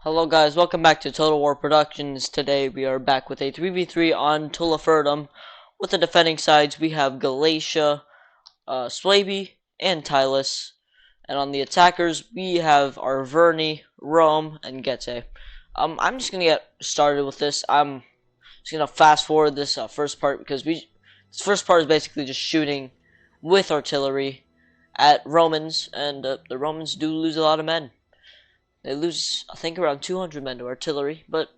Hello guys, welcome back to Total War Productions. Today we are back with a 3v3 on Tulifurdum. With the defending sides we have Galatia, Swaby, and Tylus. And on the attackers we have Arverni, Rome, and Gete. I'm just gonna get started with this. I'm just gonna fast forward this first part because this first part is basically just shooting with artillery at Romans, and the Romans do lose a lot of men. They lose, I think, around 200 men to artillery, but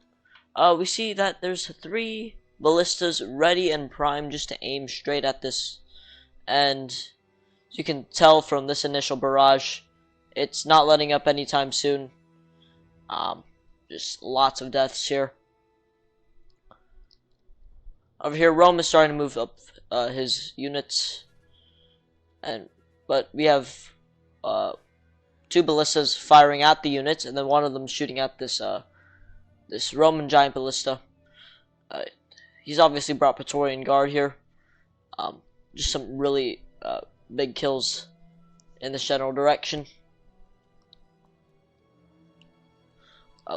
we see that there's 3 ballistas ready and primed just to aim straight at this. And as you can tell from this initial barrage, it's not letting up anytime soon. Just lots of deaths here. Over here, Rome is starting to move up his units, but we have 2 ballistas firing at the units, and then one of them shooting at this this Roman giant ballista. He's obviously brought Praetorian Guard here. Just some really big kills in this general direction.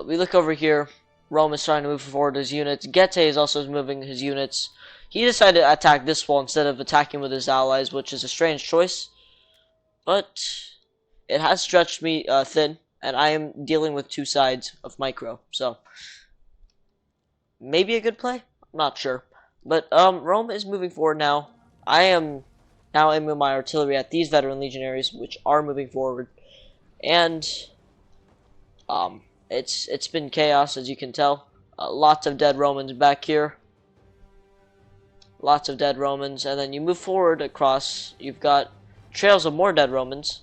We look over here. Rome is trying to move forward his units. Gete is also moving his units. He decided to attack this wall instead of attacking with his allies, which is a strange choice. But it has stretched me thin, and I am dealing with 2 sides of micro, so maybe a good play? I'm not sure. But Rome is moving forward now. I am now aiming my artillery at these veteran legionaries, which are moving forward, and it's been chaos, as you can tell. Lots of dead Romans back here. Lots of dead Romans, and then you move forward across. You've got trails of more dead Romans.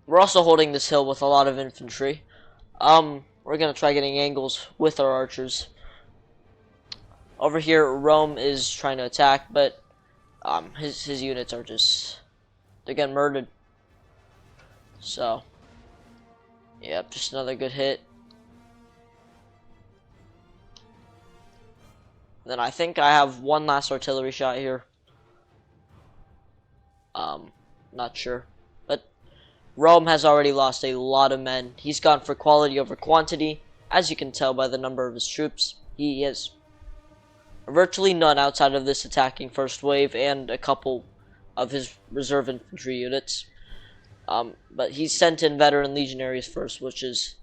We're also holding this hill with a lot of infantry. We're gonna try getting angles with our archers. Over here, Rome is trying to attack, but his units are they're getting murdered. So, yep, just another good hit. Then I think I have one last artillery shot here. Not sure. Rome has already lost a lot of men. He's gone for quality over quantity. As you can tell by the number of his troops, he has virtually none outside of this attacking first wave and a couple of his reserve infantry units. But he sent in veteran legionaries first, which is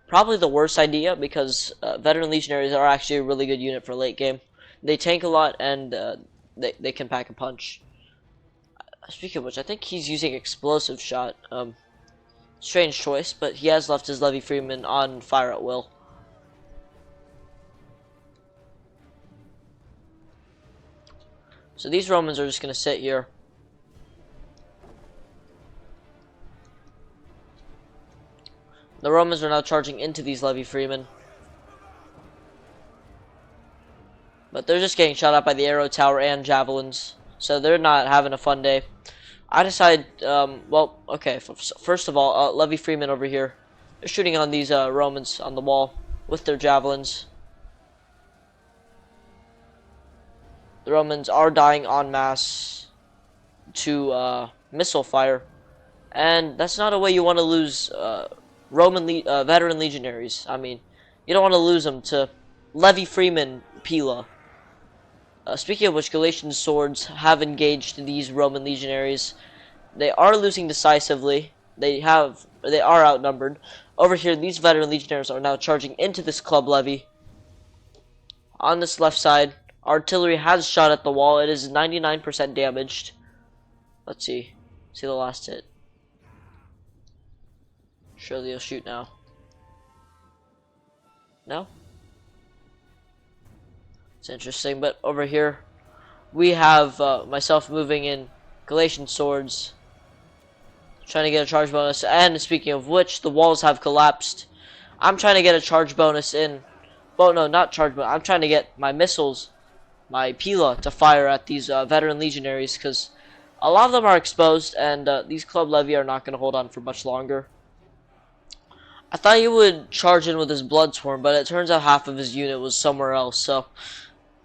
probably the worst idea because veteran legionaries are actually a really good unit for late game. They tank a lot and they can pack a punch. Speaking of which, I think he's using explosive shot. Strange choice, but he has left his levy freeman on fire at will. So these Romans are just going to sit here. The Romans are now charging into these levy freemen. But they're just getting shot at by the arrow tower and javelins. So they're not having a fun day. I decided, well, okay, first of all, levy freemen over here. They're shooting on these Romans on the wall with their javelins. The Romans are dying en masse to missile fire. And that's not a way you want to lose veteran legionaries. I mean, you don't want to lose them to levy freeman Pila. Speaking of which, Galatian swords have engaged these Roman legionaries. They are losing decisively. They are outnumbered. Over here, these veteran legionaries are now charging into this club levy. On this left side, artillery has shot at the wall. It is 99% damaged. Let's see. See the last hit. Surely he'll shoot now. No? It's interesting, but over here we have myself moving in Galatian swords, trying to get a charge bonus. And speaking of which, the walls have collapsed. I'm trying to get a charge bonus in. Well, no, not charge bonus. I'm trying to get my missiles, my Pila, to fire at these veteran legionaries because a lot of them are exposed, and these club levy are not going to hold on for much longer. I thought he would charge in with his blood swarm, but it turns out half of his unit was somewhere else. So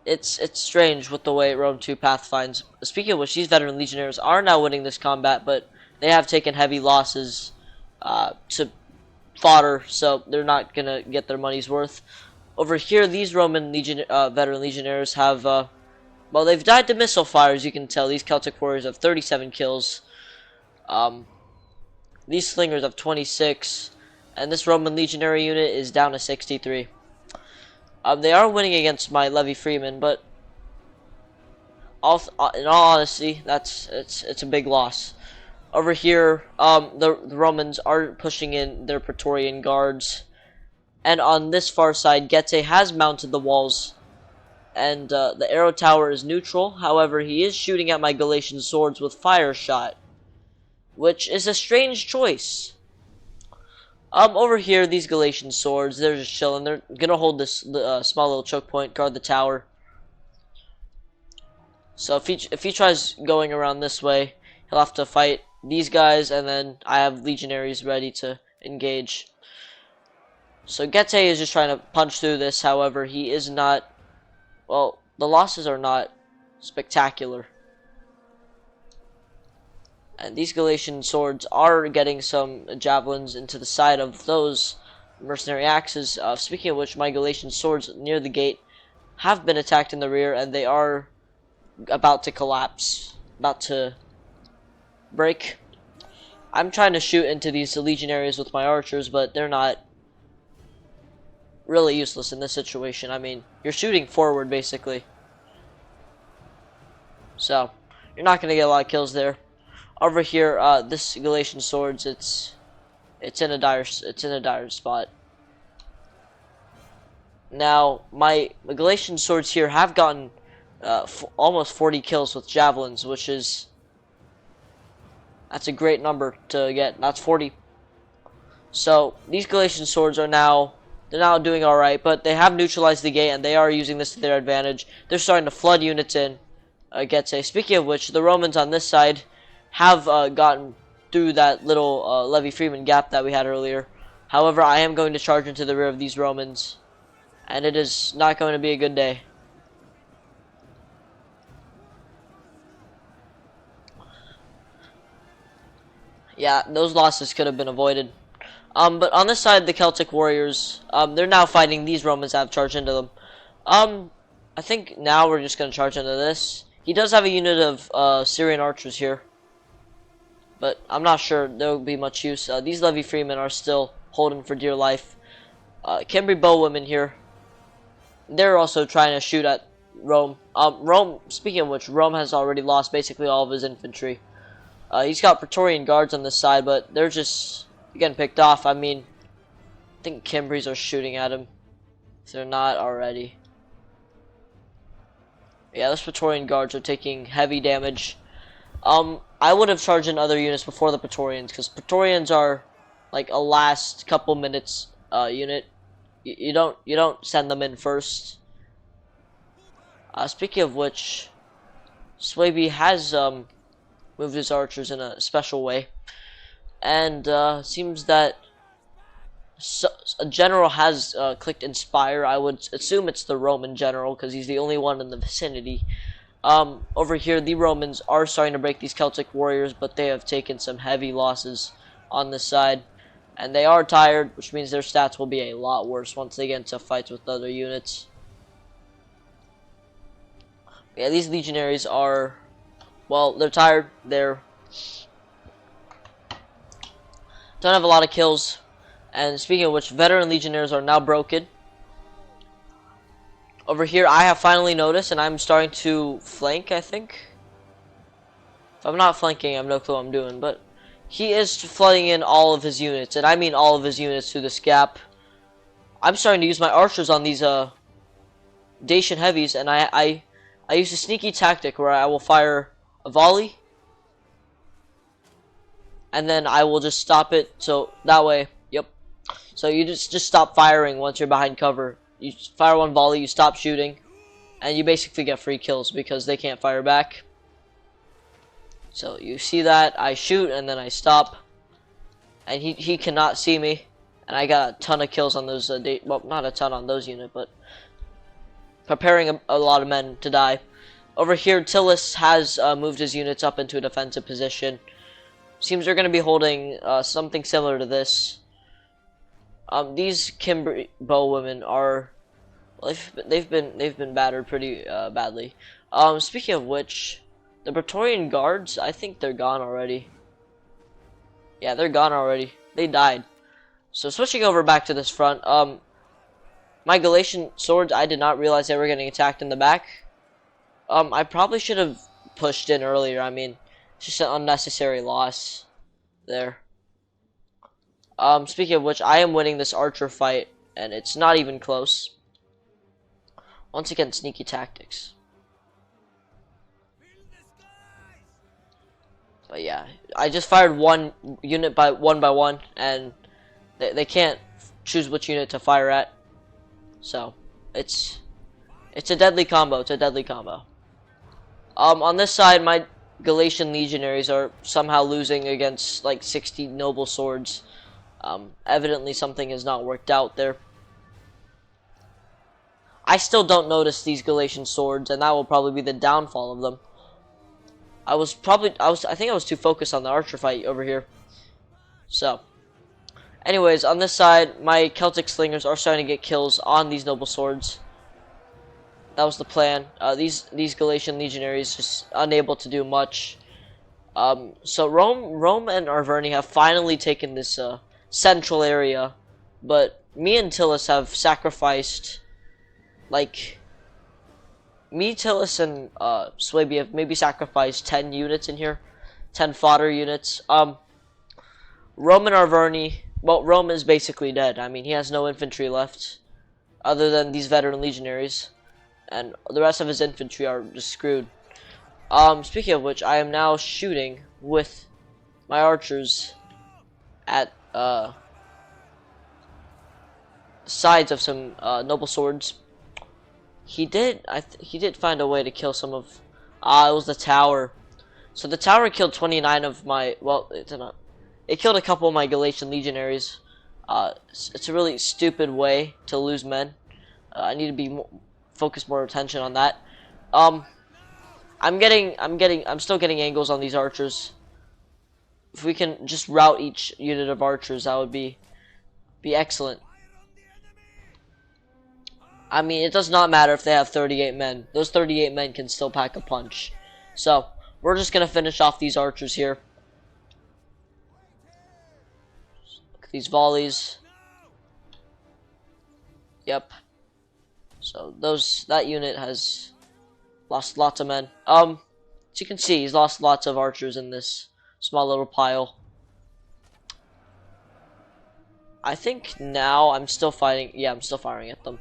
it's strange with the way Rome 2 pathfinds. Speaking of which, these veteran legionaries are now winning this combat, but they have taken heavy losses to fodder, so they're not gonna get their money's worth. Over here, these Roman veteran legionnaires have, well, they've died to missile fire, as you can tell. These Celtic warriors have 37 kills. These slingers have 26, and this Roman legionary unit is down to 63. They are winning against my Levy Freeman, but in all honesty, it's a big loss. Over here, the Romans are pushing in their Praetorian guards, and on this far side, Getae has mounted the walls, and the arrow tower is neutral. However, he is shooting at my Galatian swords with fire shot, which is a strange choice. Over here, these Galatian swords, they're just chilling. They're gonna hold this small little choke point, guard the tower. So if he tries going around this way, he'll have to fight these guys, and then I have legionaries ready to engage. So Getae is just trying to punch through this. However, he is not. Well, the losses are not spectacular. And these Galatian swords are getting some javelins into the side of those mercenary axes. Speaking of which, my Galatian swords near the gate have been attacked in the rear, and they are about to collapse, about to break. I'm trying to shoot into these legionaries with my archers, but they're not really useless in this situation. I mean, you're shooting forward, basically. So, you're not going to get a lot of kills there. Over here, this Galatian swords, it's in a dire spot. Now, my Galatian swords here have gotten almost 40 kills with javelins, which is that's a great number to get. That's 40. So these Galatian swords are now doing all right, but they have neutralized the gate, and they are using this to their advantage. They're starting to flood units in. Getae. Speaking of which, the Romans on this side have gotten through that little Levy Freeman gap that we had earlier. However, I am going to charge into the rear of these Romans, and it is not going to be a good day. Yeah, those losses could have been avoided. But on this side, the Celtic warriors, they're now fighting these Romans that have charged into them. I think now we're just going to charge into this. He does have a unit of Syrian archers here, but I'm not sure there will be much use. These Levy Freemen are still holding for dear life. Cimbri bowwomen here, they're also trying to shoot at Rome. Speaking of which, Rome has already lost basically all of his infantry. He's got Praetorian guards on this side, but they're just getting picked off. I mean, I think Cimbris are shooting at him, if they're not already. Yeah, those Praetorian guards are taking heavy damage. I would have charged in other units before the Praetorians, because Praetorians are like a last couple minutes unit. You don't send them in first. Speaking of which, Swaby has moved his archers in a special way, and seems that a general has clicked inspire. I would assume it's the Roman general, because he's the only one in the vicinity. Over here, the Romans are starting to break these Celtic warriors, but they have taken some heavy losses on this side, and they are tired, which means their stats will be a lot worse once they get into fights with other units. Yeah, these legionaries are, well, they're tired. They're don't have a lot of kills. And speaking of which, veteran legionnaires are now broken. Over here, I have finally noticed, and I'm starting to flank, I think. If I'm not flanking, I have no clue what I'm doing. But he is flooding in all of his units, and I mean all of his units through this gap. I'm starting to use my archers on these Dacian heavies, and I use a sneaky tactic where I will fire a volley, and then I will just stop it, so that way, yep. So you just stop firing once you're behind cover. You fire one volley, you stop shooting, and you basically get free kills because they can't fire back. So you see that, I shoot, and then I stop, and he cannot see me, and I got a ton of kills on those, well, not a ton on those units, but preparing a lot of men to die. Over here, Tullus has moved his units up into a defensive position. Seems they're going to be holding something similar to this. These Kimber bowwomen are, well, they've been battered pretty badly. Speaking of which, the Praetorian Guards, I think they're gone already. Yeah, they're gone already. They died. So switching over back to this front, my Galatian swords, I did not realize they were getting attacked in the back. I probably should have pushed in earlier. I mean, it's just an unnecessary loss there. Speaking of which, I am winning this archer fight, and it's not even close. Once again, sneaky tactics. But yeah, I just fired one unit by one, and they can't choose which unit to fire at. So it's a deadly combo. It's a deadly combo. On this side, my Galatian legionaries are somehow losing against like 60 noble swords. Evidently something has not worked out there. I still don't notice these Galatian swords, and that will probably be the downfall of them. I think I was too focused on the archer fight over here. So, anyways, on this side, my Celtic slingers are starting to get kills on these noble swords. That was the plan. These Galatian legionaries just unable to do much. So Rome and Arverni have finally taken this central area, but me and Tillis have sacrificed, like, me, Tillis, and Swabey have maybe sacrificed 10 units in here, 10 fodder units. Rome and Arverni, well, Rome is basically dead. I mean, he has no infantry left, other than these veteran legionaries, and the rest of his infantry are just screwed. Speaking of which, I am now shooting with my archers at sides of some noble swords. He did find a way to kill some of. It was the tower. So the tower killed 29 of my. Well, it did not. It killed a couple of my Galatian legionaries. It's a really stupid way to lose men. I need to be focus more attention on that. I'm still getting angles on these archers. If we can just route each unit of archers, that would be excellent. I mean, it does not matter if they have 38 men. Those 38 men can still pack a punch. So, we're just going to finish off these archers here. Look at these volleys. Yep. So, that unit has lost lots of men. As you can see, he's lost lots of archers in this small little pile. I think now I'm still fighting. Yeah, I'm still firing at them.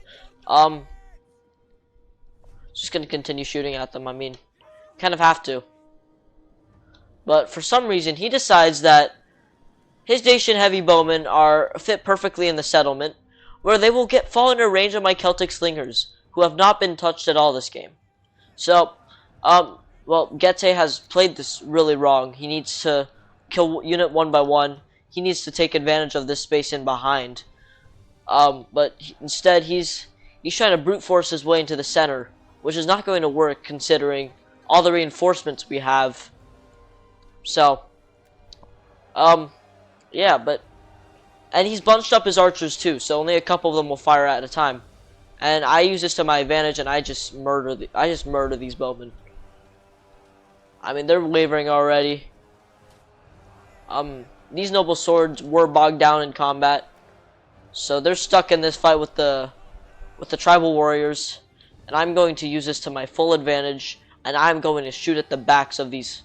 Just gonna continue shooting at them. I mean, kind of have to. But for some reason, he decides that his Dacian heavy bowmen are fit perfectly in the settlement, where they will fall into range of my Celtic slingers, who have not been touched at all this game. So, well, Gete has played this really wrong. He needs to kill unit one by one. He needs to take advantage of this space in behind. But instead, he's trying to brute force his way into the center, which is not going to work considering all the reinforcements we have. So, yeah, and he's bunched up his archers too, so only a couple of them will fire at a time. And I use this to my advantage, and I just murder these bowmen. I mean, they're wavering already. These noble swords were bogged down in combat, so they're stuck in this fight with the tribal warriors, and I'm going to use this to my full advantage, and I'm going to shoot at the backs of these.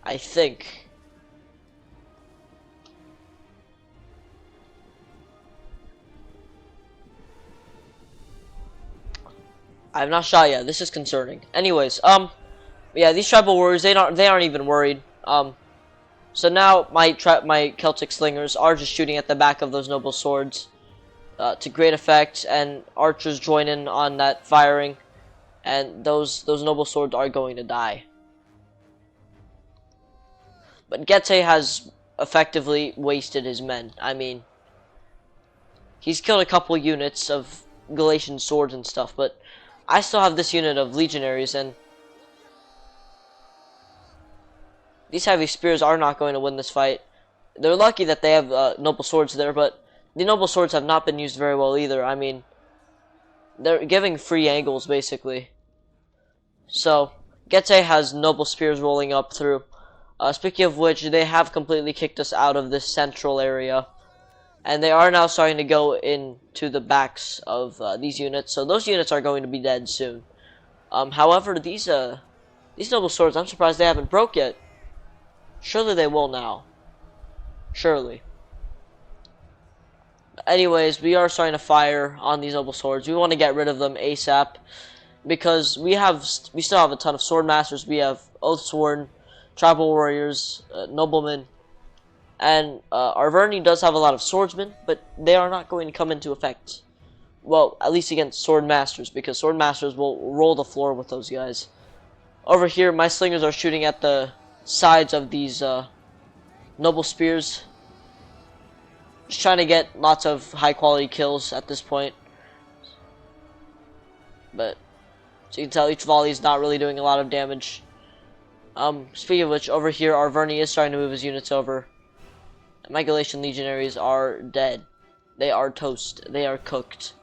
I think. I have not shot yet. This is concerning. Anyways, yeah, these tribal warriors, they aren't even worried. So now my Celtic slingers are just shooting at the back of those noble swords to great effect, and archers join in on that firing, and those noble swords are going to die. But Gete has effectively wasted his men. I mean, he's killed a couple units of Galatian swords and stuff, but I still have this unit of legionaries, and these heavy spears are not going to win this fight. They're lucky that they have noble swords there, but the noble swords have not been used very well either. I mean, they're giving free angles, basically. So, Gete has noble spears rolling up through. Speaking of which, they have completely kicked us out of this central area. And they are now starting to go into the backs of these units. So those units are going to be dead soon. However, these noble swords, I'm surprised they haven't broke yet. Surely they will now. Surely. Anyways, we are starting to fire on these noble swords. We want to get rid of them ASAP. Because we still have a ton of sword masters. We have Oathsworn, tribal warriors, noblemen. And Arverni does have a lot of swordsmen, but they are not going to come into effect. Well, at least against sword masters, because sword masters will roll the floor with those guys. Over here, my slingers are shooting at the sides of these noble spears. Just trying to get lots of high quality kills at this point. But, so you can tell each volley is not really doing a lot of damage. Speaking of which, over here, Arverni is starting to move his units over. My Galatian legionaries are dead. They are toast. They are cooked.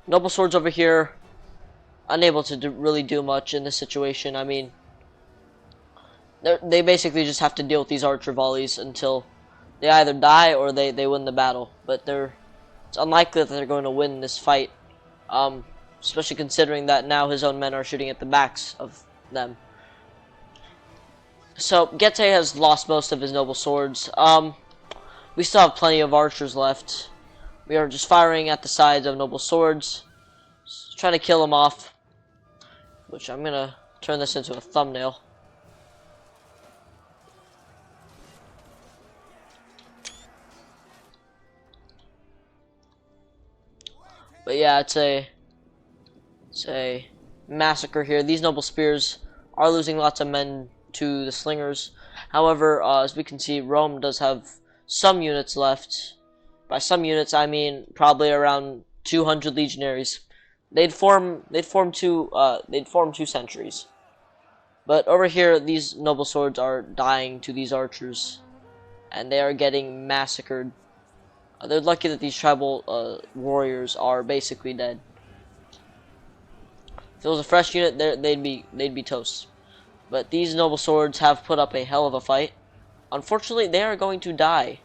Noble swords over here, unable to really do much in this situation. I mean, they basically just have to deal with these archer volleys until they either die or they win the battle. But it's unlikely that they're going to win this fight, especially considering that now his own men are shooting at the backs of them. So, Gete has lost most of his noble swords. We still have plenty of archers left. We are just firing at the sides of noble swords, trying to kill them off. Which I'm gonna turn this into a thumbnail. But yeah, it's a massacre here. These noble spears are losing lots of men to the slingers. However, as we can see, Rome does have some units left. By some units, I mean probably around 200 legionaries. They'd form two centuries. But over here, these noble swords are dying to these archers, and they are getting massacred. They're lucky that these tribal warriors are basically dead. If it was a fresh unit, they'd be toast. But these noble swords have put up a hell of a fight. Unfortunately, they are going to die.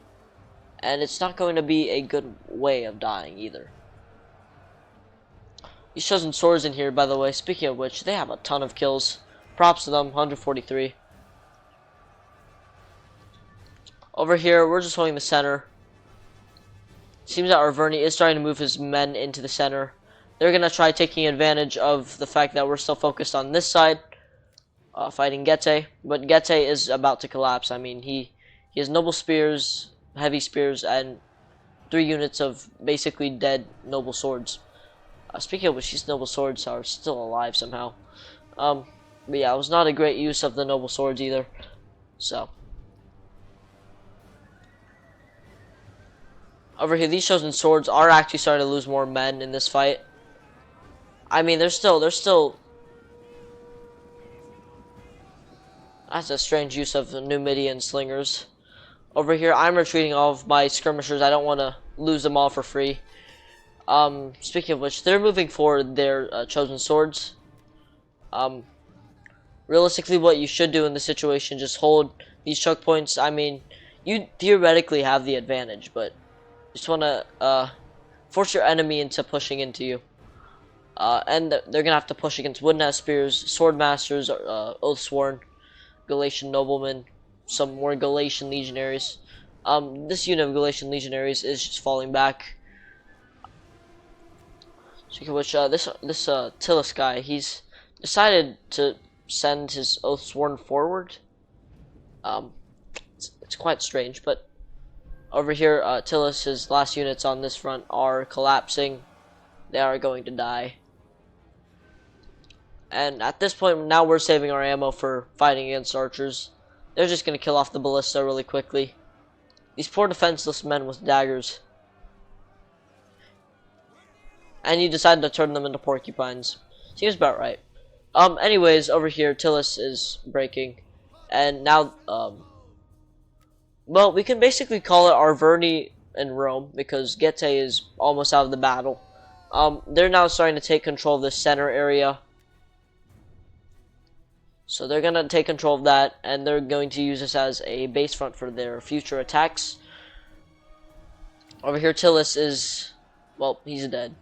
And it's not going to be a good way of dying either. These chosen swords in here, by the way, speaking of which, they have a ton of kills. Props to them, 143. Over here, we're just holding the center. Seems that Arverni is trying to move his men into the center. They're going to try taking advantage of the fact that we're still focused on this side. Fighting Gete, but Gete is about to collapse. I mean, he has noble spears, heavy spears, and 3 units of basically dead noble swords. Speaking of which, these noble swords are still alive somehow. But yeah, it was not a great use of the noble swords either. So over here, these chosen swords are actually starting to lose more men in this fight. I mean, they're still. That's a strange use of the Numidian slingers. Over here, I'm retreating all of my skirmishers. I don't want to lose them all for free. Speaking of which, they're moving forward their chosen swords. Realistically, what you should do in this situation, just hold these choke points. I mean, you theoretically have the advantage, but you just want to force your enemy into pushing into you. And they're going to have to push against wooden spears, sword masters, Oathsworn, Galatian noblemen, some more Galatian legionaries. This unit of Galatian legionaries is just falling back. Speaking of which, this Tillis guy, he's decided to send his Oathsworn forward. It's quite strange, but over here, Tillis' last units on this front are collapsing. They are going to die. And at this point, now we're saving our ammo for fighting against archers. They're just going to kill off the ballista really quickly. These poor defenseless men with daggers. And you decided to turn them into porcupines. Seems about right. Anyways, over here, Tillis is breaking, and now, well, we can basically call it Arverni in Rome because Getae is almost out of the battle. They're now starting to take control of the center area. So they're going to take control of that, and they're going to use this as a base front for their future attacks. Over here, Tillis is, well, he's dead.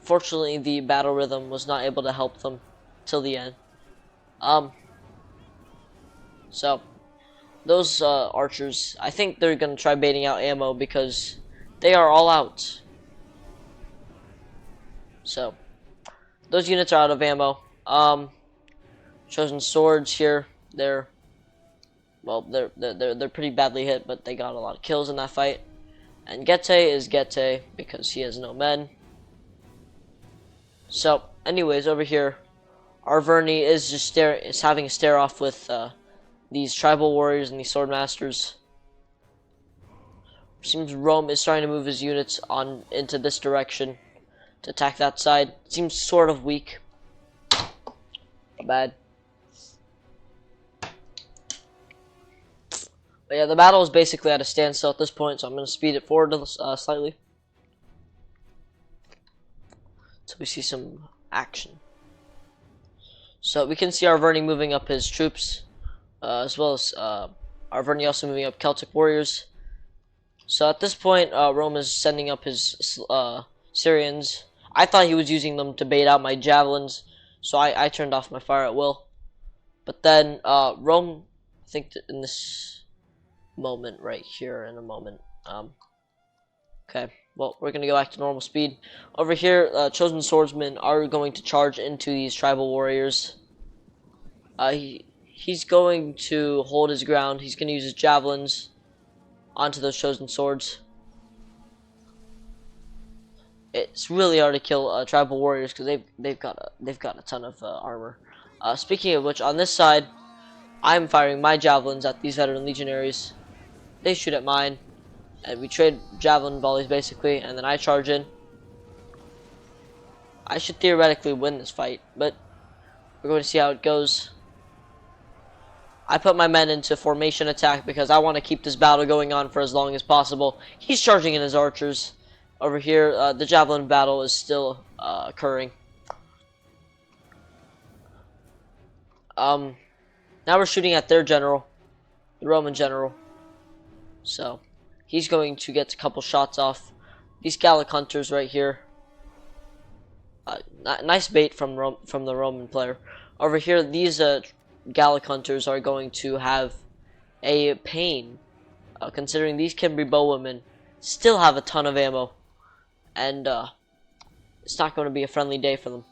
Fortunately, the battle rhythm was not able to help them till the end. So, those archers, I think they're going to try baiting out ammo because they are all out. So, those units are out of ammo. Chosen swords here, they're pretty badly hit, but they got a lot of kills in that fight. And Getae is Getae because he has no men. So, anyways, over here, Arverni is just having a stare off with these tribal warriors and these sword masters. Seems Rome is starting to move his units on into this direction to attack that side. Seems sort of weak. Not bad. But yeah, the battle is basically at a standstill at this point, so I'm going to speed it forward slightly. So we see some action. So we can see Arverni moving up his troops, as well as Arverni also moving up Celtic warriors. So at this point, Rome is sending up his Syrians. I thought he was using them to bait out my javelins, so I turned off my fire at will. But then Rome, I think in this moment right here in a moment. Okay, well, we're going to go back to normal speed. Over here, chosen swordsmen are going to charge into these tribal warriors. He's going to hold his ground. He's going to use his javelins onto those chosen swords. It's really hard to kill tribal warriors because they've got a ton of armor. Speaking of which, on this side, I'm firing my javelins at these veteran legionaries. They shoot at mine, and we trade javelin volleys basically, and then I charge in. I should theoretically win this fight, but we're going to see how it goes. I put my men into formation attack because I want to keep this battle going on for as long as possible. He's charging in his archers. Over here, the javelin battle is still occurring. Now we're shooting at their general, the Roman general. So, he's going to get a couple shots off. These Gallic hunters right here. Nice bait from the Roman player. Over here, these Gallic hunters are going to have a pain, considering these Cimbri bowwomen still have a ton of ammo, and it's not going to be a friendly day for them.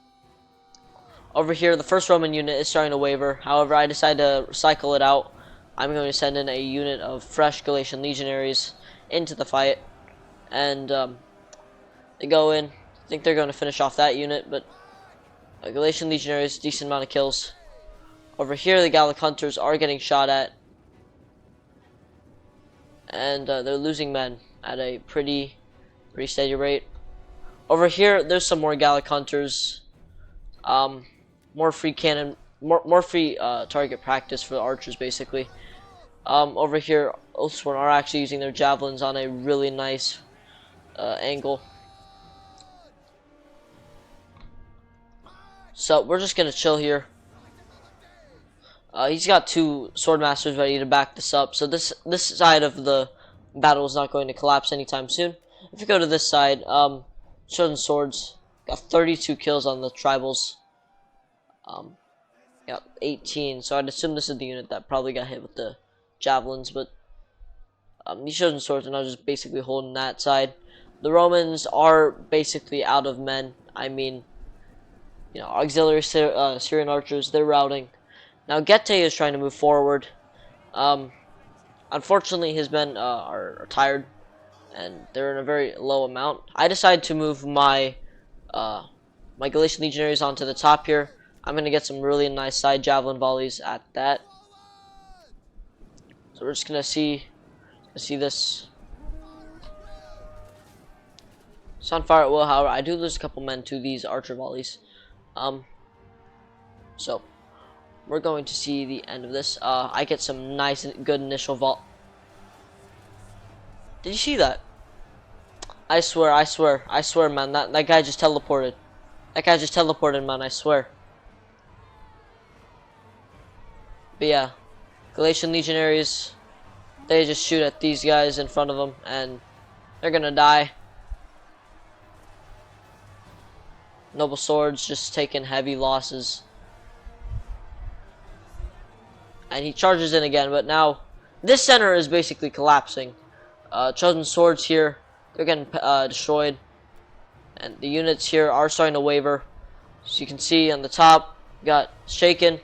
Over here, the first Roman unit is starting to waver. However, I decided to cycle it out. I'm going to send in a unit of fresh Galatian legionaries into the fight, and they go in. I think they're going to finish off that unit, but Galatian legionaries, decent amount of kills. Over here, the Gallic hunters are getting shot at, and they're losing men at a pretty steady rate. Over here, there's some more Gallic hunters. More free cannon, more free target practice for the archers, basically. Over here, Oathsworn are actually using their javelins on a really nice angle. So we're just gonna chill here. He's got two sword masters ready to back this up, so this side of the battle is not going to collapse anytime soon. If you go to this side, chosen swords got 32 kills on the tribals. Got 18, so I'd assume this is the unit that probably got hit with the javelins, but these chosen swords are now just basically holding that side. The Romans are basically out of men. I mean, you know, auxiliary Syrian archers, they're routing. Now Getae is trying to move forward. Unfortunately, his men are tired, and they're in a very low amount. I decided to move my my Galatian legionaries onto the top here. I'm going to get some really nice side javelin volleys at that. So we're just going to see this. It's on fire at will, however, I do lose a couple men to these archer volleys. So we're going to see the end of this. I get some nice and good initial vault. Did you see that? I swear, man. That guy just teleported. That guy just teleported, man. I swear. But yeah, Galatian legionaries, they just shoot at these guys in front of them, and they're gonna die. Noble swords just taking heavy losses. And he charges in again, but now this center is basically collapsing. Chosen swords here, they're getting destroyed. And the units here are starting to waver. So you can see on the top, got shaken,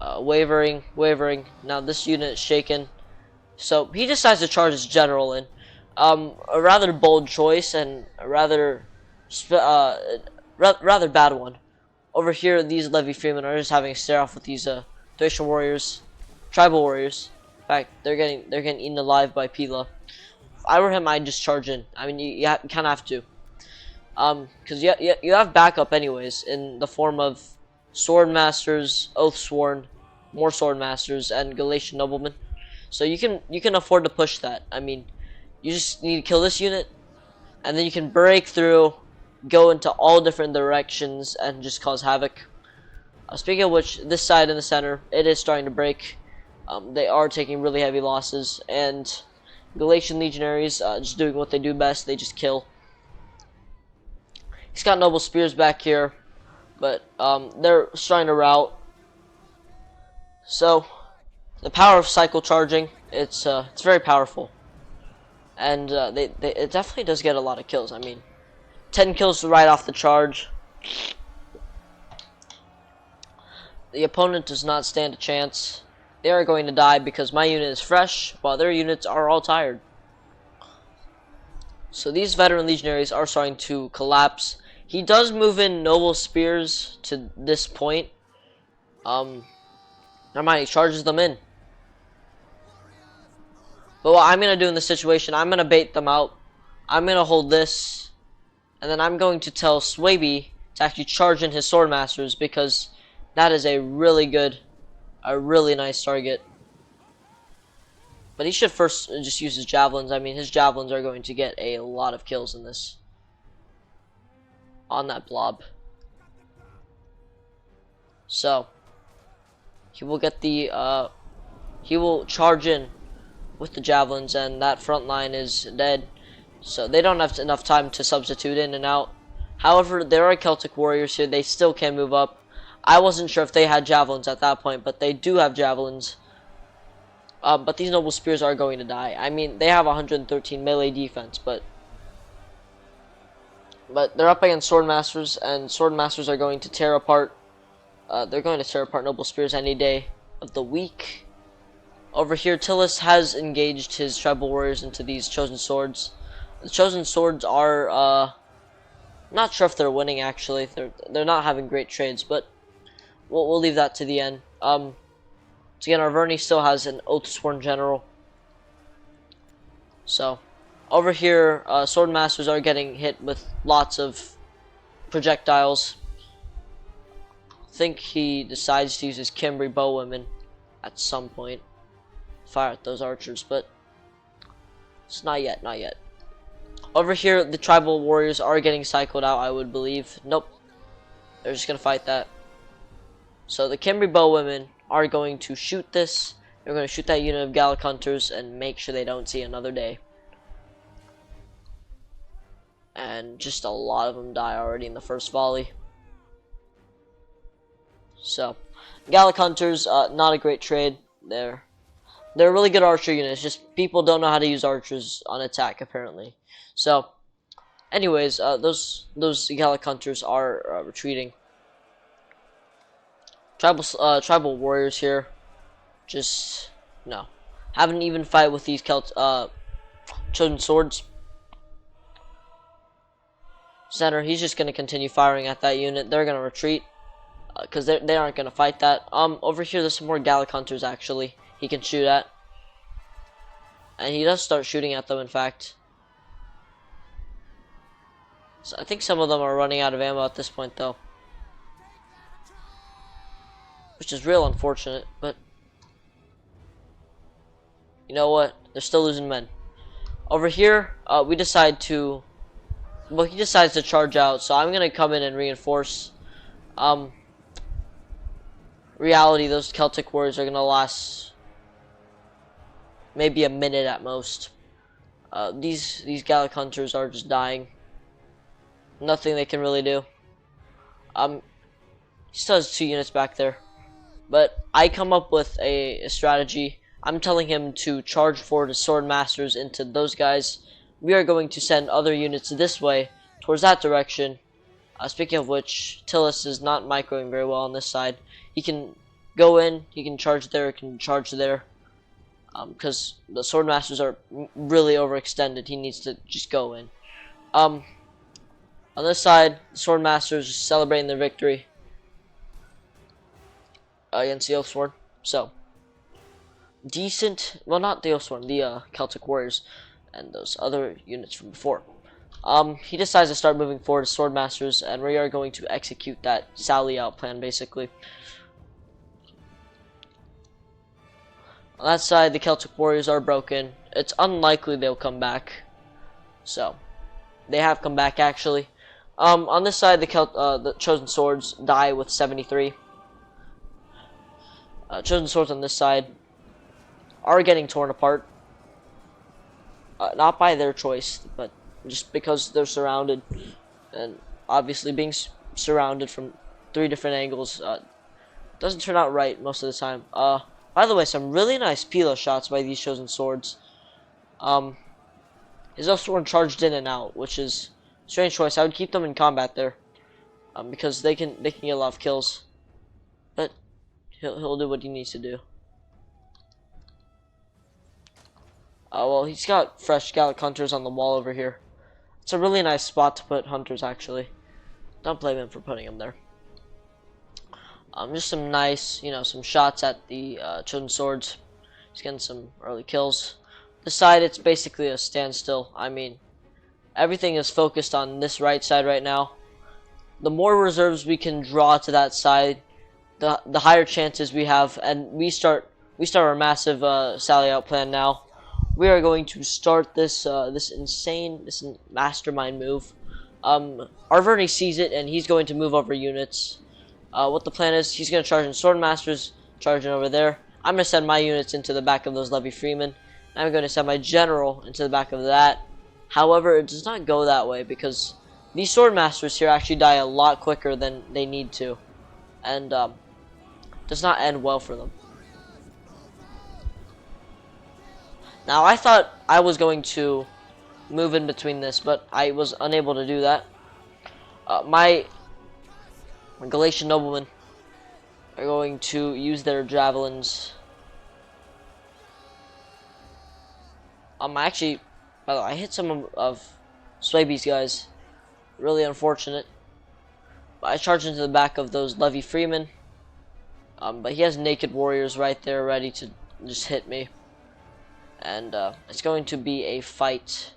wavering. Now this unit is shaken. So he decides to charge his general in. A rather bold choice and a rather bad one. Over here, these Levy Freemen are just having a stare off with these Thracian warriors, tribal warriors. In fact, they're getting eaten alive by Pila. If I were him, I'd just charge in. I mean, you kind of have to, because you have backup anyways in the form of sword masters, oathsworn, more sword masters, and Galatian noblemen. So you can afford to push that. I mean, you just need to kill this unit, and then you can break through, go into all different directions, and just cause havoc. Speaking of which, this side in the center, it is starting to break. They are taking really heavy losses, and Galatian legionaries just doing what they do best. They just kill. He's got noble spears back here, but they're starting to rout. So the power of cycle charging, it's very powerful, and it definitely does get a lot of kills. I mean, 10 kills right off the charge. The opponent does not stand a chance. They are going to die because my unit is fresh, while their units are all tired. So these veteran legionaries are starting to collapse. He does move in noble spears to this point. Never mind, he charges them in. But what I'm going to do in this situation, I'm going to bait them out. I'm going to hold this. And then I'm going to tell Swaby to actually charge in his sword masters, because that is a really nice target. But he should first just use his javelins. I mean, his javelins are going to get a lot of kills in this. On that blob. So he will get the he will charge in with the javelins, and that front line is dead. So they don't have enough time to substitute in and out. However, there are Celtic warriors here. They still can move up. I wasn't sure if they had javelins at that point, but they do have javelins. But these noble spears are going to die. I mean, they have 113 melee defense, but they're up against sword masters, and sword masters are going to tear apart. They're going to tear apart noble spears any day of the week. Over here, Tillis has engaged his tribal warriors into these chosen swords. The chosen swords are not sure if they're winning. Actually, they're not having great trades, but we'll leave that to the end. So again, Arverni still has an oath-sworn general. So over here, sword masters are getting hit with lots of projectiles. I think he decides to use his Cimbri bowwomen at some point. Fire at those archers, but it's not yet. Over here, the tribal warriors are getting cycled out, I would believe. Nope. They're just going to fight that. So the Cimbri bowwomen are going to shoot this. They're going to shoot that unit of Gallic hunters and make sure they don't see another day. And just a lot of them die already in the first volley. So, Gallic hunters, not a great trade. They're a really good archer unit. It's just people don't know how to use archers on attack, apparently. So, anyways, those Gallic hunters are retreating. Tribal warriors here, just no, have an even fight with these chosen swords. Center, he's just gonna continue firing at that unit. They're gonna retreat because they aren't gonna fight that. Over here, there's some more Gallic hunters actually he can shoot at, and he does start shooting at them. In fact, so I think some of them are running out of ammo at this point, though. which is real unfortunate, but you know what? They're still losing men. Over here, we decide to, well, he decides to charge out, so I'm gonna come in and reinforce. Reality, those Celtic warriors are gonna last maybe a minute at most. These Gallic hunters are just dying. Nothing they can really do. He still has 2 units back there. But I come up with a strategy. I'm telling him to charge forward his sword masters into those guys. We are going to send other units this way, towards that direction. Speaking of which, Tillis is not microing very well on this side. He can go in, he can charge there, he can charge there. Because the sword masters are really overextended. He needs to just go in. On this side, the sword masters are celebrating their victory against the Oathsworn. So, decent, well, not the Oathsworn, the Celtic warriors and those other units from before. He decides to start moving forward as sword masters, and we are going to execute that sally out plan basically. On that side, the Celtic warriors are broken. It's unlikely they'll come back. So, they have come back actually. On this side, the chosen swords die with 73. Chosen swords on this side are getting torn apart. Not by their choice, but just because they're surrounded. And obviously being surrounded from 3 different angles doesn't turn out right most of the time. By the way, some really nice Pila shots by these chosen swords. His Oathsworn charged in and out, which is a strange choice. I would keep them in combat there, because they can get a lot of kills. But he'll do what he needs to do. Well, he's got fresh Gallic hunters on the wall over here. It's a really nice spot to put hunters, actually. Don't blame him for putting them there. Just some nice, some shots at the chosen swords. He's getting some early kills. This side, it's basically a standstill. I mean, everything is focused on this right side right now. The more reserves we can draw to that side, the higher chances we have. And we start our massive sally out plan now. We are going to start this insane mastermind move. Arverni sees it and he's going to move over units. What the plan is, he's going to charge in sword masters, charging over there. I'm going to send my units into the back of those levy freemen. I'm going to send my general into the back of that. However, it does not go that way because these sword masters here actually die a lot quicker than they need to, and does not end well for them. Now, I thought I was going to move in between this, but I was unable to do that. My Galatian noblemen are going to use their javelins. Actually, by the way, I hit some of Swaby's guys. Really unfortunate. But I charged into the back of those levy freemen. But he has naked warriors right there ready to just hit me. And it's going to be a fight.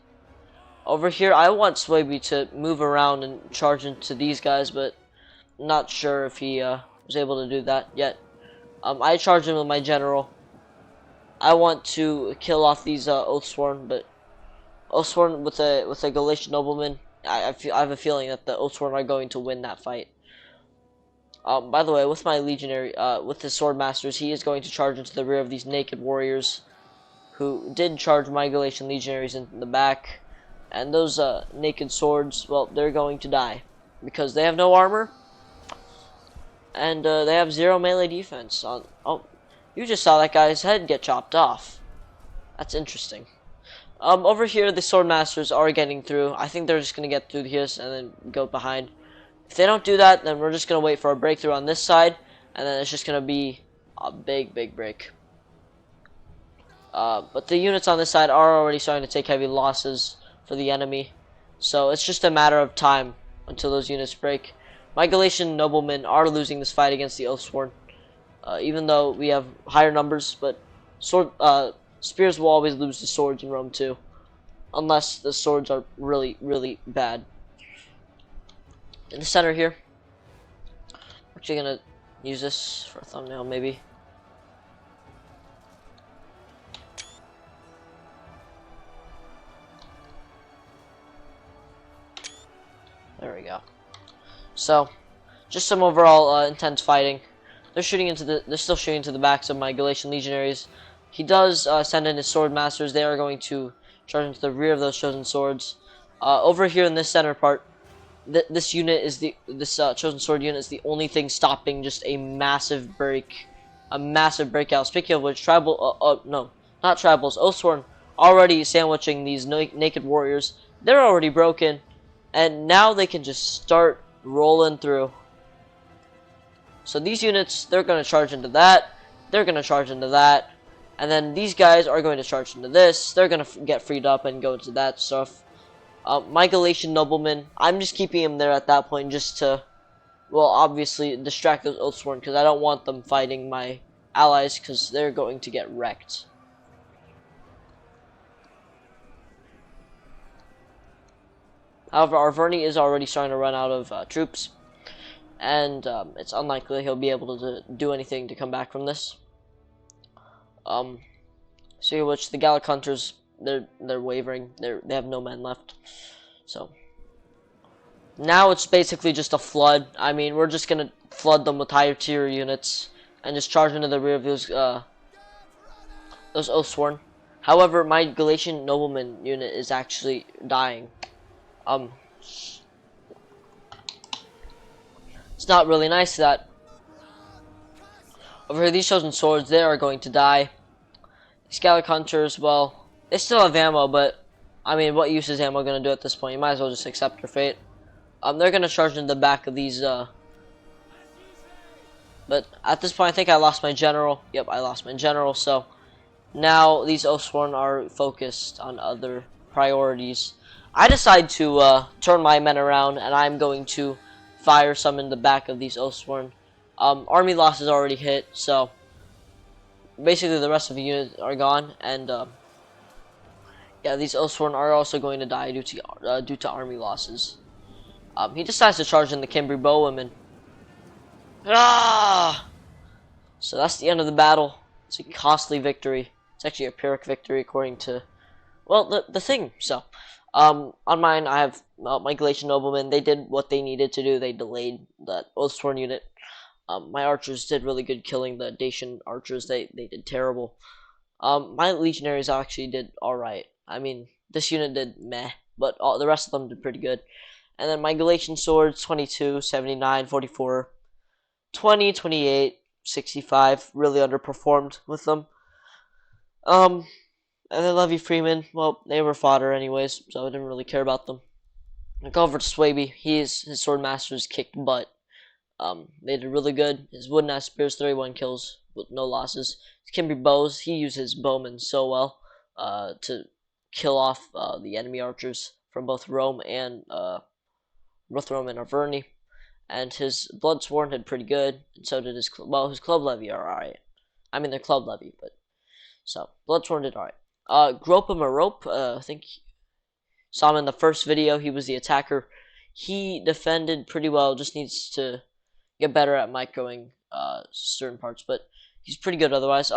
Over here, I want Swaby to move around and charge into these guys, but not sure if he was able to do that yet. I charge him with my general. I want to kill off these Oathsworn, but Oathsworn with a Galatian nobleman, I have a feeling that the Oathsworn are going to win that fight. By the way, with my legionary, with the sword masters, he is going to charge into the rear of these naked warriors, who did charge my Galatian legionaries in the back, and those naked swords, well, they're going to die because they have no armor, and they have 0 melee defense. Oh, you just saw that guy's head get chopped off. That's interesting. Over here, the sword masters are getting through. I think they're just gonna get through here and then go behind. If they don't do that, then we're just gonna wait for a breakthrough on this side, and then it's just gonna be a big break. But the units on this side are already starting to take heavy losses for the enemy, so it's just a matter of time until those units break. My Galatian noblemen are losing this fight against the Oathsworn, even though we have higher numbers, but spears will always lose to swords in Rome too, unless the swords are really bad. In the center here, we're actually gonna use this for a thumbnail, maybe. There we go. So, just some overall intense fighting. They're still shooting into the backs of my Galatian legionaries. He does send in his sword masters. They are going to charge into the rear of those chosen swords. Over here in this center part, this unit is chosen sword unit is the only thing stopping just a massive breakout. Speaking of which, no, not tribals, Oathsworn already sandwiching these naked warriors. They're already broken, and now they can just start rolling through. So these units, they're going to charge into that, they're going to charge into that, and then these guys are going to charge into this. They're going to get freed up and go into that stuff. My Galatian noblemen, I'm just keeping him there at that point just to, well, obviously distract those Oathsworn, because I don't want them fighting my allies, because they're going to get wrecked. However, our Verney is already starting to run out of troops, and it's unlikely he'll be able to do anything to come back from this. See which the Gallic hunters, they're wavering. They have no men left. So now it's basically just a flood. I mean, we're just gonna flood them with higher tier units and just charge into the rear of those Oathsworn. However, my Galatian nobleman unit is actually dying. It's not really nice that over here these chosen swords, they are going to die. These Gallic hunters, well, they still have ammo, but I mean, what use is ammo going to do at this point? You might as well just accept your fate. They're going to charge into the back of these, but at this point, I think I lost my general. Yep, I lost my general, so now these Oathsworn are focused on other priorities. I decide to turn my men around, and I'm going to fire some in the back of these Oathsworn. Army losses already hit, so basically the rest of the units are gone, and yeah, these Oathsworn are also going to die due to army losses. He decides to charge in the Cimbri bowwomen. Ah! So that's the end of the battle. It's a costly victory. It's actually a Pyrrhic victory according to, well, the thing. So, on mine, I have my Galatian noblemen. They did what they needed to do. They delayed that Oathsworn unit. My archers did really good killing the Dacian archers. They did terrible. My legionaries actually did alright. I mean, this unit did meh, but the rest of them did pretty good. And then my Galatian swords, 22, 79, 44, 20, 28, 65, really underperformed with them. And then Levy Freeman, well, they were fodder anyways, so I didn't really care about them. I go over to Swaby. His sword masters kicked butt. They did really good. His wooden ass spears, 31 kills with no losses. His Cimbri bows, he uses bowmen so well to kill off the enemy archers from both Rome and Arverni. And his Bloodsworn did pretty good, and so did his Club Levy are alright. I mean, they're Club Levy, but so Bloodsworn did alright. Grope him a rope. I think saw him in the first video. He was the attacker. He defended pretty well. Just needs to get better at microing certain parts, but he's pretty good otherwise.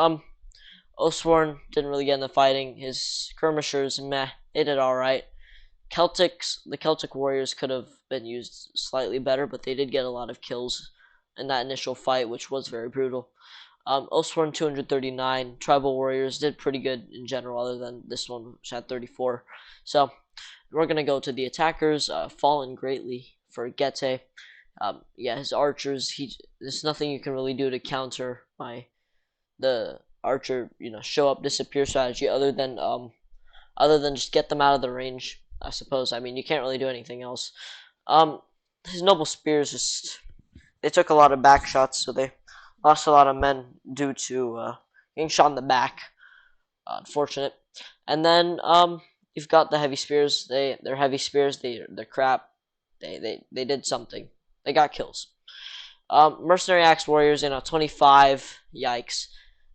Oathsworn didn't really get in the fighting. His skirmishers, meh, they did alright. The Celtic warriors could have been used slightly better, but they did get a lot of kills in that initial fight, which was very brutal. Oathsworn 239. Tribal warriors did pretty good in general, other than this one, which had 34. So we're gonna go to the attackers. Fallen greatly for Gete. Yeah, his archers. There's nothing you can really do to counter the archer, show up, disappear strategy, other than just get them out of the range. I suppose. I mean, you can't really do anything else. His noble spears they took a lot of back shots, so they lost a lot of men due to getting shot in the back. Unfortunate. And then you've got the heavy spears. They're heavy spears. They're crap. They did something. They got kills. Mercenary axe warriors, 25. Yikes.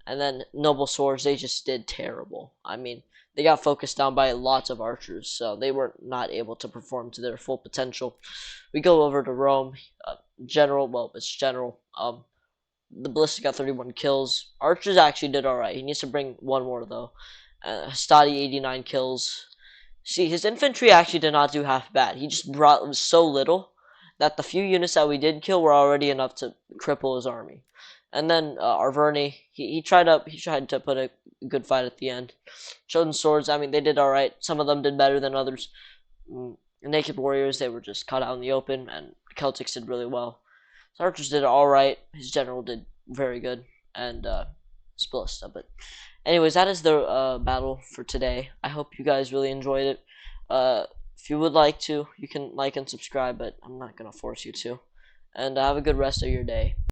And then noble swords. They just did terrible. I mean, they got focused down by lots of archers, so they were not able to perform to their full potential. We go over to Rome. General. Well, it's General. The Ballista got 31 kills. Archers actually did alright. He needs to bring one more, though. Hastati, 89 kills. See, his infantry actually did not do half bad. He just brought so little that the few units that we did kill were already enough to cripple his army. And then Arverni, he tried to put a good fight at the end. Chosen Swords, I mean, they did alright. Some of them did better than others. Naked Warriors, they were just caught out in the open, and Celtics did really well. So Archers did alright. His general did very good, and Spillista. But anyways, that is the battle for today. I hope you guys really enjoyed it. If you would like to, you can like and subscribe, but I'm not going to force you to. And have a good rest of your day.